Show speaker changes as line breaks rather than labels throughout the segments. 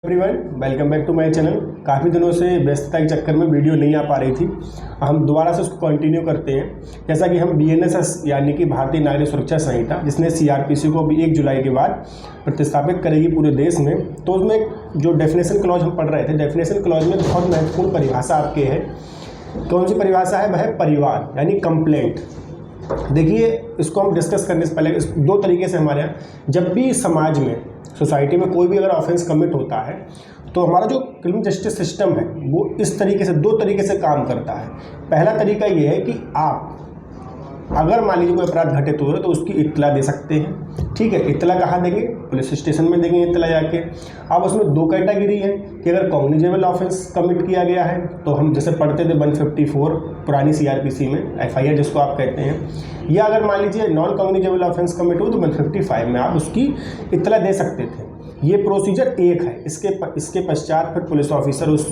Everyone, welcome back to my channel. काफ़ी दिनों से व्यस्तता के चक्कर में वीडियो नहीं आ पा रही थी। हम दोबारा से उसको कंटिन्यू करते हैं। जैसा कि हम BNSS यानी कि भारतीय नागरिक सुरक्षा संहिता, जिसने CRPC को अभी 1 जुलाई के बाद प्रतिस्थापित करेगी पूरे देश में, तो उसमें जो डेफिनेशन क्लॉज हम पढ़ रहे थे, डेफिनेशन क्लॉज में बहुत महत्वपूर्ण परिभाषा आपके है। कौन सी परिभाषा है? वह है परिवाद यानी कंप्लेंट। देखिए, इसको हम डिस्कस करने से पहले दो तरीके से हमारे यहाँ, जब भी समाज में, सोसाइटी में कोई भी अगर ऑफेंस कमिट होता है तो हमारा जो क्रिमिनल जस्टिस सिस्टम है वो इस तरीके से, दो तरीके से काम करता है। पहला तरीका ये है कि आप अगर मान लीजिए कोई अपराध घटित हो रहा है तो उसकी इत्तला दे सकते हैं। ठीक है, इत्तला कहाँ देंगे? पुलिस स्टेशन में देंगे इत्तला जाके। अब उसमें दो कैटेगरी है कि अगर कॉग्निजेबल ऑफेंस कमिट किया गया है तो हम जैसे पढ़ते थे 154 पुरानी CRPC में, FIR जिसको आप कहते हैं, या अगर मान लीजिए नॉन कॉग्निजेबल ऑफेंस कमिट हो तो 155 में आप उसकी इत्तला दे सकते थे। ये प्रोसीजर एक है। इसके पश्चात फिर पुलिस ऑफिसर उस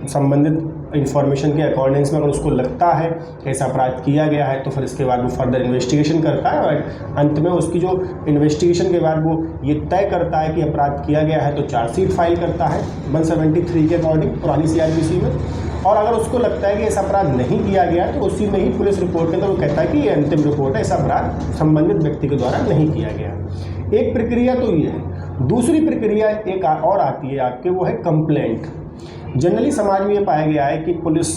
संबंधित इंफॉर्मेशन के अकॉर्डिंग्स में अगर उसको लगता है कि ऐसा अपराध किया गया है तो फिर इसके बाद वो फर्दर इन्वेस्टिगेशन करता है और अंत में उसकी जो इन्वेस्टिगेशन के बाद वो ये तय करता है कि अपराध किया गया है तो चार्जशीट फाइल करता है 173 के अकॉर्डिंग पुरानी CRPC में। और अगर उसको लगता है कि ऐसा अपराध नहीं किया गया तो उसी में ही पुलिस रिपोर्ट के अंदर वो कहता है कि ये अंतिम रिपोर्ट है, ऐसा अपराध संबंधित व्यक्ति के द्वारा नहीं किया गया। एक प्रक्रिया तो ये है। दूसरी प्रक्रिया एक और आती है आपके, वो है कंप्लेंट। जनरली समाज में ये पाया गया है कि पुलिस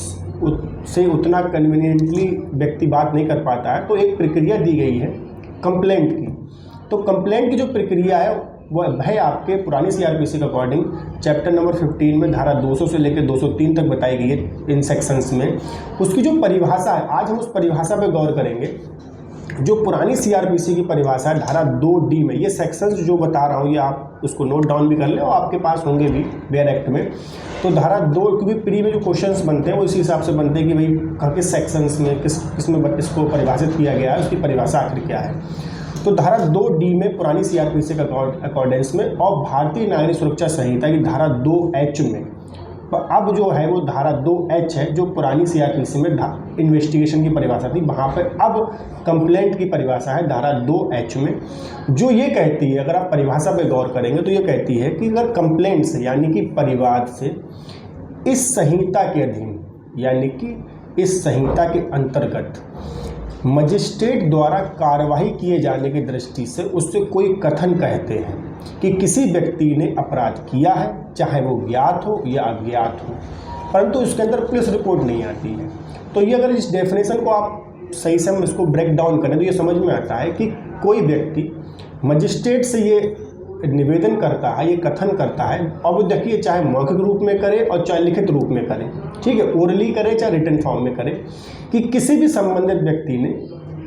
से उतना कन्वीनियंटली व्यक्ति बात नहीं कर पाता है, तो एक प्रक्रिया दी गई है कंप्लेंट की। तो कंप्लेंट की जो प्रक्रिया है वह है आपके पुरानी CRPC के अकॉर्डिंग चैप्टर नंबर 15 में धारा 200 से लेकर 203 तक बताई गई है इन सेक्शंस में। उसकी जो परिभाषा है, आज हम उस परिभाषा पर गौर करेंगे। जो पुरानी CRPC की परिभाषा है धारा 2D में, ये सेक्शंस जो बता रहा हूँ ये आप उसको नोट डाउन भी कर लें और आपके पास होंगे भी बेयर एक्ट में। तो धारा 2, क्योंकि प्री में जो क्वेश्चंस बनते हैं वो इसी हिसाब से बनते हैं कि भाई किस सेक्शंस में किस में इसको परिभाषित किया गया है, उसकी परिभाषा आखिर क्या है। तो धारा 2D में पुरानी CRPC के अकॉर्डेंस में और भारतीय नागरिक सुरक्षा संहिता की धारा 2H में, अब जो है वो धारा 2H है जो पुरानी CRPC में इन्वेस्टिगेशन की परिभाषा थी, वहाँ पर अब कंप्लेंट की परिभाषा है धारा 2H में, जो ये कहती है, अगर आप परिभाषा पे गौर करेंगे तो ये कहती है कि अगर कंप्लेंट से यानी कि परिवाद से इस संहिता के अधीन यानी कि इस संहिता के अंतर्गत मजिस्ट्रेट द्वारा कार्रवाई किए जाने की दृष्टि से उससे कोई कथन कहते हैं कि किसी व्यक्ति ने अपराध किया है, चाहे वो ज्ञात हो या अज्ञात हो, परंतु उसके अंदर पुलिस रिपोर्ट नहीं आती है। तो ये अगर इस डेफिनेशन को आप सही से हम इसको ब्रेक डाउन करें तो ये समझ में आता है कि कोई व्यक्ति मजिस्ट्रेट से ये निवेदन करता है, ये कथन करता है, और वो देखिए चाहे मौखिक रूप में करे और चाहे लिखित रूप में करे, ठीक है, ओरली करे चाहे रिटन फॉर्म में करे, कि किसी भी संबंधित व्यक्ति ने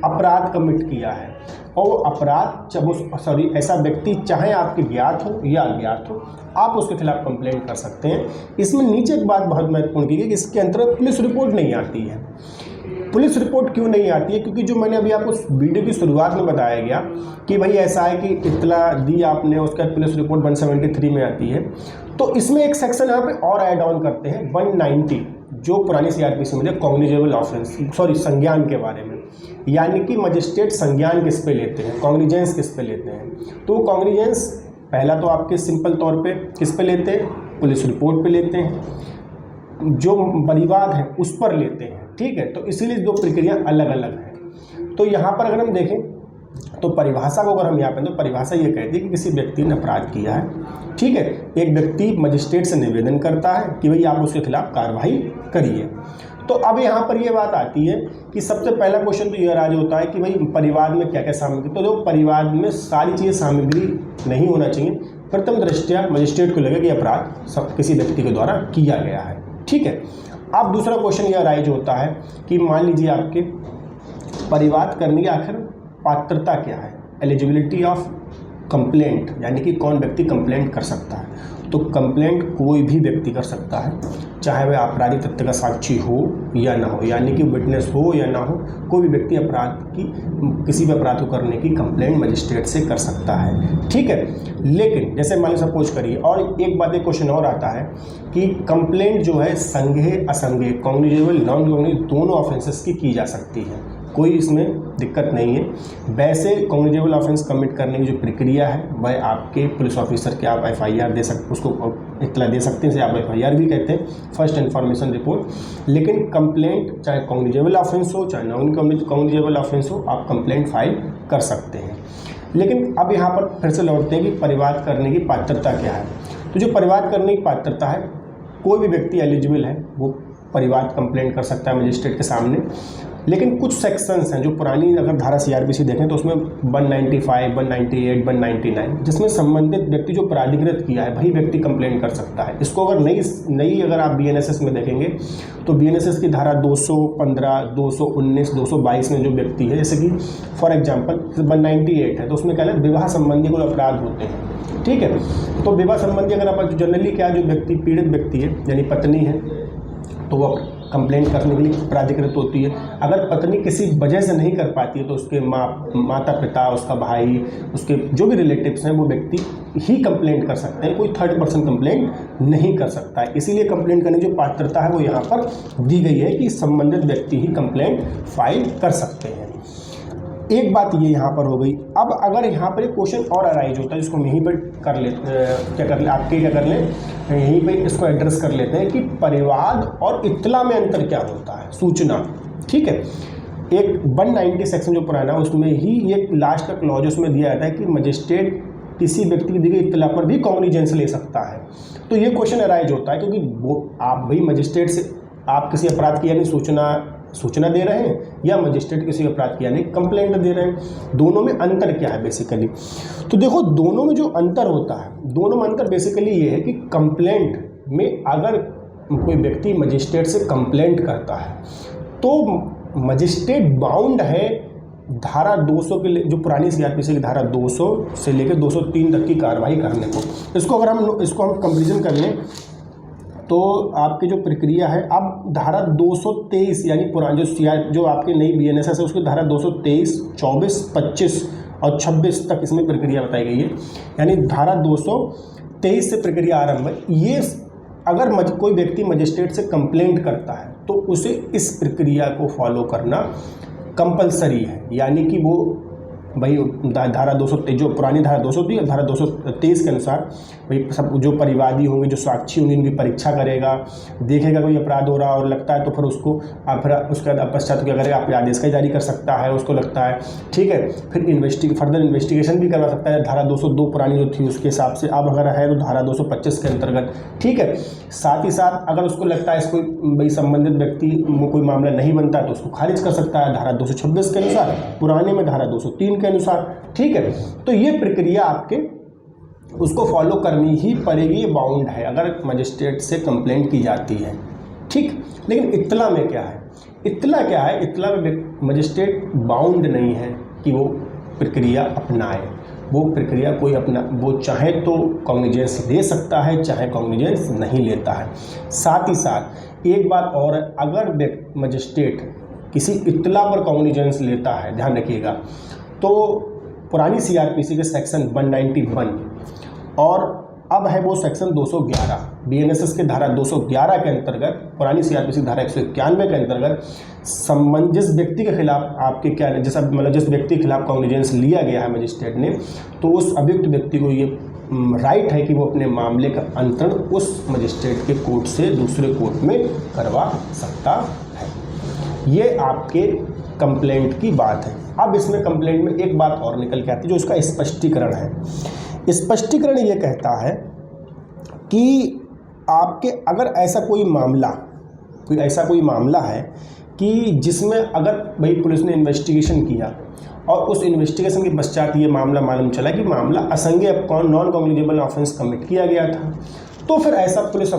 अपराध कमिट किया है और वो अपराध ऐसा व्यक्ति चाहे आपके ज्ञात हो या अज्ञात हो, आप उसके खिलाफ कंप्लेंट कर सकते हैं। इसमें नीचे एक बात बहुत महत्वपूर्ण की है कि इसके अंतर्गत पुलिस रिपोर्ट नहीं आती है। पुलिस रिपोर्ट क्यों नहीं आती है? क्योंकि जो मैंने अभी आपको वीडियो की शुरुआत में बताया गया कि भाई ऐसा है कि इत्तला दी आपने, उसका पुलिस रिपोर्ट 173 में आती है। तो इसमें एक सेक्शन यहाँ पे और ऐड ऑन करते हैं 190, जो पुरानी CRPC में कॉग्निजेबल ऑफेंस, संज्ञान के बारे में, यानी कि मजिस्ट्रेट संज्ञान किस पे लेते हैं, कॉग्निजेंस किस पे लेते हैं। तो कॉग्निजेंस पहला तो आपके सिंपल तौर पे किस पे लेते हैं? पुलिस रिपोर्ट पे लेते हैं। जो परिवाद है उस पर लेते हैं, ठीक है। तो इसीलिए दो प्रक्रिया अलग अलग है। तो यहाँ पर अगर हम देखें तो परिभाषा को अगर हम यहाँ पर, तो परिभाषा ये कहती है कि किसी व्यक्ति ने अपराध किया है, ठीक है, एक व्यक्ति मजिस्ट्रेट से निवेदन करता है कि भाई आप उसके खिलाफ कार्रवाई करिए। तो अब यहाँ पर ये बात आती है कि सबसे पहला क्वेश्चन तो ये राज होता है कि भाई परिवाद में क्या क्या सामग्री, तो जो परिवाद में सारी चीज़ें सामग्री नहीं होना चाहिए। प्रथम दृष्टया मजिस्ट्रेट को लगे कि अपराध सब किसी व्यक्ति के द्वारा किया गया है, ठीक है। अब दूसरा क्वेश्चन यह राइज होता है कि मान लीजिए आपके परिवाद करने की आखिर पात्रता क्या है, एलिजिबिलिटी ऑफ कंप्लेंट, यानी कि कौन व्यक्ति कंप्लेंट कर सकता है। तो कंप्लेंट कोई भी व्यक्ति कर सकता है, चाहे वह आपराधिक तथ्य का साक्षी हो या ना हो, यानी कि विटनेस हो या ना हो, कोई भी व्यक्ति किसी भी अपराध को करने की कंप्लेंट मजिस्ट्रेट से कर सकता है, ठीक है। लेकिन जैसे मान लो सपोज करिए, और एक बात, एक क्वेश्चन और आता है कि कंप्लेंट जो है संज्ञेय असंज्ञेय, कॉग्निजेबल नॉन कॉग्निजेबल दोनों ऑफेंसेस की जा सकती है। कोई इसमें दिक्कत नहीं है। वैसे कॉग्निजेबल ऑफेंस कमिट करने की जो प्रक्रिया है वह आपके पुलिस ऑफिसर के आप FIR दे सकते, उसको इत्तला दे सकते हैं, आप FIR भी कहते हैं, फर्स्ट इन्फॉर्मेशन रिपोर्ट। लेकिन कंप्लेंट चाहे कॉग्निजेबल ऑफेंस हो चाहे नॉन कॉग्निजेबल ऑफेंस हो, आप कंप्लेंट फाइल कर सकते हैं। लेकिन अब यहाँ पर फिर से लौटते हैं कि परिवाद करने की पात्रता क्या है। तो जो परिवाद करने की पात्रता है, कोई भी व्यक्ति एलिजिबल है वो परिवाद कंप्लेंट कर सकता है मजिस्ट्रेट के सामने। लेकिन कुछ सेक्शंस हैं जो पुरानी अगर धारा CRPC देखें तो उसमें 195, 198, 199 जिसमें संबंधित व्यक्ति जो प्राधिकृत किया है वही व्यक्ति कंप्लेंट कर सकता है। इसको अगर नई अगर आप BNSS में देखेंगे तो BNSS की धारा 215, 219, 222 में जो व्यक्ति है, जैसे कि फॉर एग्जांपल 198 है तो उसमें क्या है, विवाह संबंधी कोई अपराध होते हैं, ठीक है। तो विवाह संबंधी अगर आप जनरली क्या, जो व्यक्ति पीड़ित व्यक्ति है यानी पत्नी है तो वो कंप्लेंट करने के लिए प्राधिकृत होती है। अगर पत्नी किसी वजह से नहीं कर पाती है तो उसके माता पिता, उसका भाई, उसके जो भी रिलेटिव्स हैं वो व्यक्ति ही कंप्लेंट कर सकते हैं, कोई थर्ड पर्सन कंप्लेंट नहीं कर सकता है। इसीलिए कंप्लेंट करने की जो पात्रता है वो यहाँ पर दी गई है कि संबंधित व्यक्ति ही कंप्लेंट फाइल कर सकते हैं। एक बात ये यहाँ पर हो गई। अब अगर यहाँ पर एक क्वेश्चन और अराइज होता है जिसको हम यहीं पर कर ले यहीं पे इसको एड्रेस कर लेते हैं कि परिवाद और इत्तला में अंतर क्या होता है, सूचना, ठीक है। एक 190 सेक्शन जो पुराना उसमें ही ये लास्ट का क्लॉज उसमें दिया जाता है कि मजिस्ट्रेट किसी व्यक्ति की दी गई इत्तला पर भी कॉग्निजेंस ले सकता है। तो ये क्वेश्चन अराइज होता है क्योंकि वो आप भाई मजिस्ट्रेट से आप किसी अपराध की यानी सूचना दे रहे हैं या मजिस्ट्रेट किसी अपराध की यानी कंप्लेंट दे रहे हैं, दोनों में अंतर क्या है बेसिकली। तो देखो दोनों में जो अंतर होता है, दोनों में अंतर बेसिकली ये है कि कंप्लेंट में अगर कोई व्यक्ति मजिस्ट्रेट से कंप्लेंट करता है तो मजिस्ट्रेट बाउंड है धारा 200 के लिए, जो पुरानी CRPC की धारा 200 से लेकर 203 तक की कार्रवाई करने को। इसको हम कंपेरिजन कर लें तो आपकी जो प्रक्रिया है, अब धारा 223 यानी पुरानी जो आपकी नई BNSS है उसकी धारा 223, 24, 25 और 26 तक इसमें प्रक्रिया बताई गई है। यानी धारा 223 से प्रक्रिया आरंभ है। ये अगर कोई व्यक्ति मजिस्ट्रेट से कंप्लेंट करता है तो उसे इस प्रक्रिया को फॉलो करना कंपलसरी है। यानी कि वो भाई धारा 223 जो पुरानी धारा 200 थी, धारा 223 के अनुसार भाई सब जो परिवादी होंगे, जो साक्षी होंगे, उनकी परीक्षा करेगा, देखेगा कोई अपराध हो रहा और लगता है तो फिर उसको फिर उसके बाद पश्चात क्या करेगा, आप आदेश का जारी कर सकता है उसको लगता है, ठीक है। फिर फर्दर इन्वेस्टिगेशन भी करवा सकता है धारा 202 पुरानी जो थी उसके हिसाब से, अब अगर है तो धारा 225 के अंतर्गत, ठीक है। साथ ही साथ अगर उसको लगता है इसको भाई संबंधित व्यक्ति कोई मामला नहीं बनता तो उसको खारिज कर सकता है धारा 226 के अनुसार, पुराने में धारा 203 के अनुसार, ठीक है। तो ये प्रक्रिया आपके उसको फॉलो करनी ही पड़ेगी, ये बाउंड है अगर मजिस्ट्रेट से कंप्लेंट की जाती है, ठीक। लेकिन इत्तला में क्या है, इत्तला क्या है, इत्तला में मजिस्ट्रेट बाउंड नहीं है कि वो प्रक्रिया अपनाए, वो प्रक्रिया कोई वो चाहे तो कॉग्निजेंस ले सकता है, चाहे कॉग्निजेंस नहीं लेता है। साथ ही साथ एक बात और, अगर मजिस्ट्रेट किसी इत्तला पर कॉग्निजेंस लेता है, ध्यान रखिएगा, तो पुरानी CRPC के सेक्शन 191 और अब है वो सेक्शन 211 BNSS के धारा 211 के अंतर्गत, पुरानी CRPC धारा 191 के अंतर्गत जिस व्यक्ति के खिलाफ आपके क्या जैसा मतलब जिस व्यक्ति के खिलाफ कॉग्निजेंस लिया गया है मजिस्ट्रेट ने, तो उस अभियुक्त व्यक्ति को ये राइट है कि वो अपने मामले का अंतरण उस मजिस्ट्रेट के कोर्ट से दूसरे कोर्ट में करवा सकता है। ये आपके कंप्लेंट की बात है। अब इसमें कंप्लेंट में एक बात और निकल के आती है जो इसका स्पष्टीकरण है। स्पष्टीकरण ये कहता है कि आपके अगर ऐसा कोई मामला है कि जिसमें अगर भाई पुलिस ने इन्वेस्टिगेशन किया और उस इन्वेस्टिगेशन के पश्चात ये मामला मालूम चला कि मामला असंज्ञेय नॉन कॉग्निजेबल ऑफेंस कमिट किया गया था, तो फिर ऐसा पुलिस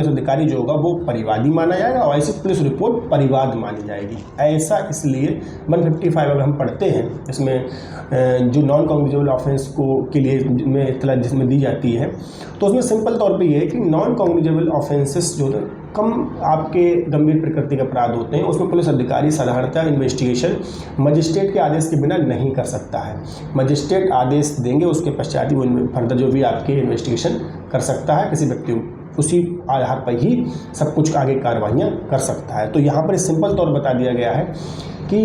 अधिकारी जो होगा वो परिवादी माना जाएगा और ऐसी पुलिस रिपोर्ट परिवाद मानी जाएगी। ऐसा इसलिए 155 अगर हम पढ़ते हैं इसमें जो नॉन कॉग्निजेबल ऑफेंस के लिए इत्तला जिसमें दी जाती है, तो उसमें सिंपल तौर पे ये है कि नॉन कॉग्निजेबल ऑफेंसेस जो कम आपके गंभीर प्रकृति के अपराध होते हैं उसमें पुलिस अधिकारी साधारणतः इन्वेस्टिगेशन मजिस्ट्रेट के आदेश के बिना नहीं कर सकता है। मजिस्ट्रेट आदेश देंगे उसके पश्चात ही वो फर्दर जो भी आपके इन्वेस्टिगेशन कर सकता है किसी व्यक्ति को, उसी आधार पर ही सब कुछ आगे कार्रवाइयाँ कर सकता है। तो यहाँ पर सिंपल तौर बता दिया गया है कि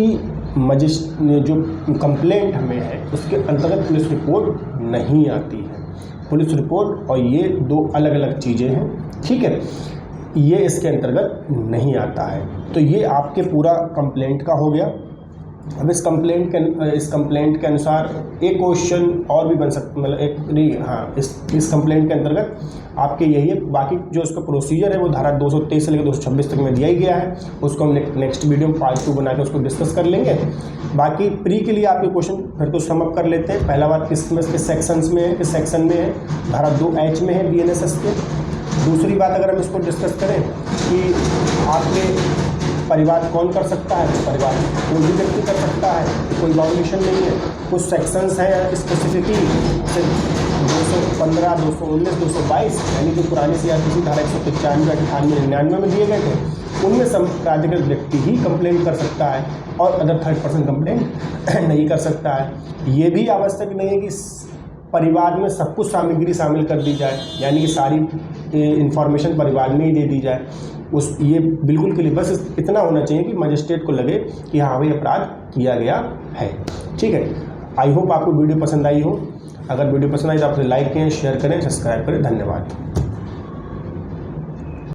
जो कंप्लेंट हमें है उसके अंतर्गत पुलिस रिपोर्ट नहीं आती है। पुलिस रिपोर्ट और ये दो अलग अलग चीज़ें हैं, ठीक है, ये इसके अंतर्गत नहीं आता है। तो ये आपके पूरा कंप्लेंट का हो गया। अब इस कंप्लेंट के अनुसार एक क्वेश्चन और भी बन सकता, मतलब एक नहीं, हाँ, इस कंप्लेंट के अंतर्गत आपके यही है। बाकी जो उसका प्रोसीजर है वो धारा 223 से लेकर 226 तक में दिया ही गया है। उसको हम नेक्स्ट वीडियो में पार्ट 2 बना के उसको डिस्कस कर लेंगे। बाकी प्री के लिए आपके क्वेश्चन फिर तो सम अप कर लेते हैं। पहला बात किस सेक्शंस में है, किस सेक्शन में है, धारा 2H में है BNSS के। दूसरी बात अगर हम इसको डिस्कस करें कि आपके परिवार कौन कर सकता है, तो परिवार कोई भी व्यक्ति कर सकता है, कोई वायोलेशन नहीं है। कुछ सेक्शंस हैं स्पेसिफिकली 215, 219, 222 यानी जो पुराने CRPC धारा 195, 98, 99 में दिए गए थे, उनमें संप्राधिकृत व्यक्ति ही कंप्लेंट कर सकता है और अदर थर्ड पर्सन कंप्लेंट नहीं कर सकता है। ये भी आवश्यक नहीं है कि परिवार में सब कुछ सामग्री शामिल कर दी जाए, यानी कि सारी इंफॉर्मेशन परिवार में ही दे दी जाए। ये बिल्कुल के लिए बस इतना होना चाहिए कि मजिस्ट्रेट को लगे कि हाँ भाई अपराध किया गया है, ठीक है। आई होप आपको वीडियो पसंद आई हो। अगर वीडियो पसंद आई तो आप लाइक करें, शेयर करें, सब्सक्राइब करें। धन्यवाद।